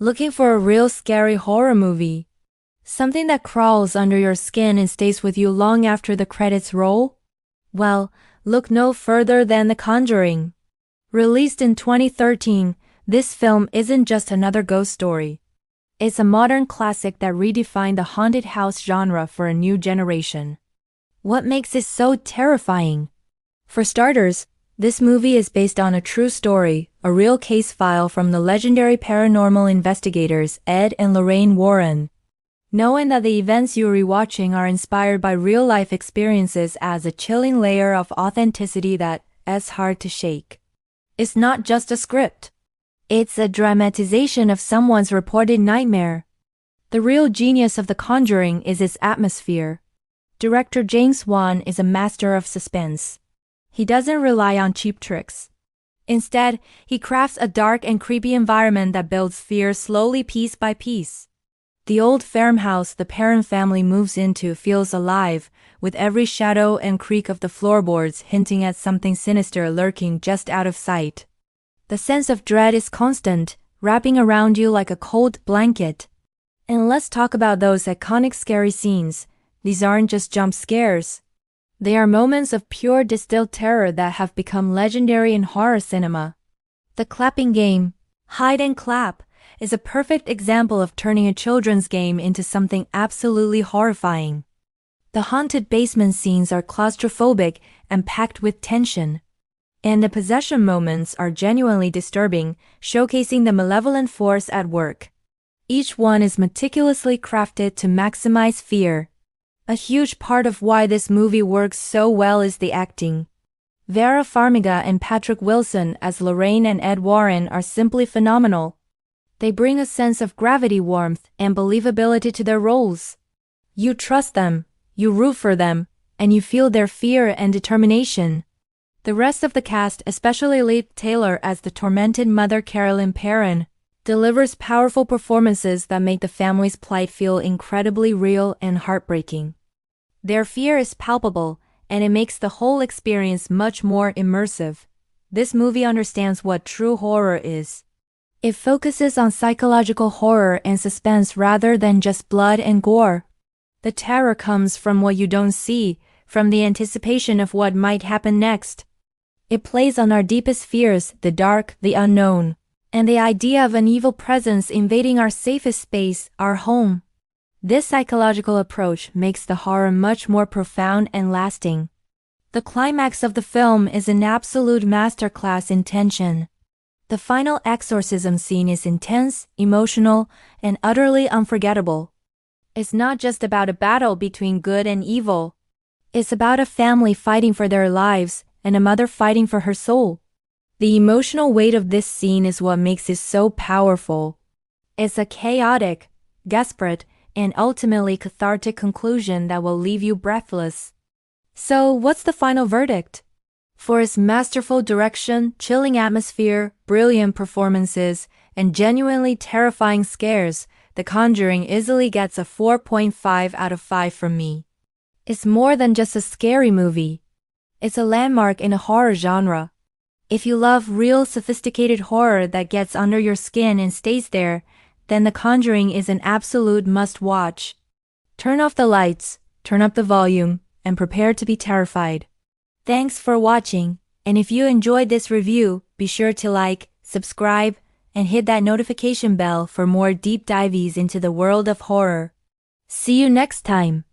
Looking for a real scary horror movie? Something that crawls under your skin and stays with you long after the credits roll? Well, look no further than The Conjuring. Released in 2013, this film isn't just another ghost story. It's a modern classic that redefined the haunted house genre for a new generation. What makes it so terrifying? For starters, this movie is based on a true story, a real case file from the legendary paranormal investigators Ed and Lorraine Warren. Knowing that the events you're rewatching are inspired by real-life experiences adds a chilling layer of authenticity that's hard to shake. It's not just a script. It's a dramatization of someone's reported nightmare. The real genius of The Conjuring is its atmosphere. Director James Wan is a master of suspense. He doesn't rely on cheap tricks. Instead, he crafts a dark and creepy environment that builds fear slowly piece by piece. The old farmhouse the Perron family moves into feels alive, with every shadow and creak of the floorboards hinting at something sinister lurking just out of sight. The sense of dread is constant, wrapping around you like a cold blanket. And let's talk about those iconic scary scenes. These aren't just jump scares. They are moments of pure distilled terror that have become legendary in horror cinema. The clapping game, hide and clap, is a perfect example of turning a children's game into something absolutely horrifying. The haunted basement scenes are claustrophobic and packed with tension. And the possession moments are genuinely disturbing, showcasing the malevolent force at work. Each one is meticulously crafted to maximize fear. A huge part of why this movie works so well is the acting. Vera Farmiga and Patrick Wilson as Lorraine and Ed Warren are simply phenomenal. They bring a sense of gravity, warmth, and believability to their roles. You trust them, you root for them, and you feel their fear and determination. The rest of the cast, especially Liv Taylor as the tormented mother Carolyn Perron, delivers powerful performances that make the family's plight feel incredibly real and heartbreaking. Their fear is palpable, and it makes the whole experience much more immersive. This movie understands what true horror is. It focuses on psychological horror and suspense rather than just blood and gore. The terror comes from what you don't see, from the anticipation of what might happen next. It plays on our deepest fears, the dark, the unknown, and the idea of an evil presence invading our safest space, our home. This psychological approach makes the horror much more profound and lasting. The climax of the film is an absolute masterclass in tension. The final exorcism scene is intense, emotional, and utterly unforgettable. It's not just about a battle between good and evil. It's about a family fighting for their lives and a mother fighting for her soul. The emotional weight of this scene is what makes it so powerful. It's a chaotic, desperate, and ultimately cathartic conclusion that will leave you breathless. So, what's the final verdict? For its masterful direction, chilling atmosphere, brilliant performances, and genuinely terrifying scares, The Conjuring easily gets a 4.5 out of 5 from me. It's more than just a scary movie. It's a landmark in a horror genre. If you love real sophisticated horror that gets under your skin and stays there, then The Conjuring is an absolute must-watch. Turn off the lights, turn up the volume, and prepare to be terrified. Thanks for watching, and if you enjoyed this review, be sure to like, subscribe, and hit that notification bell for more deep dives into the world of horror. See you next time.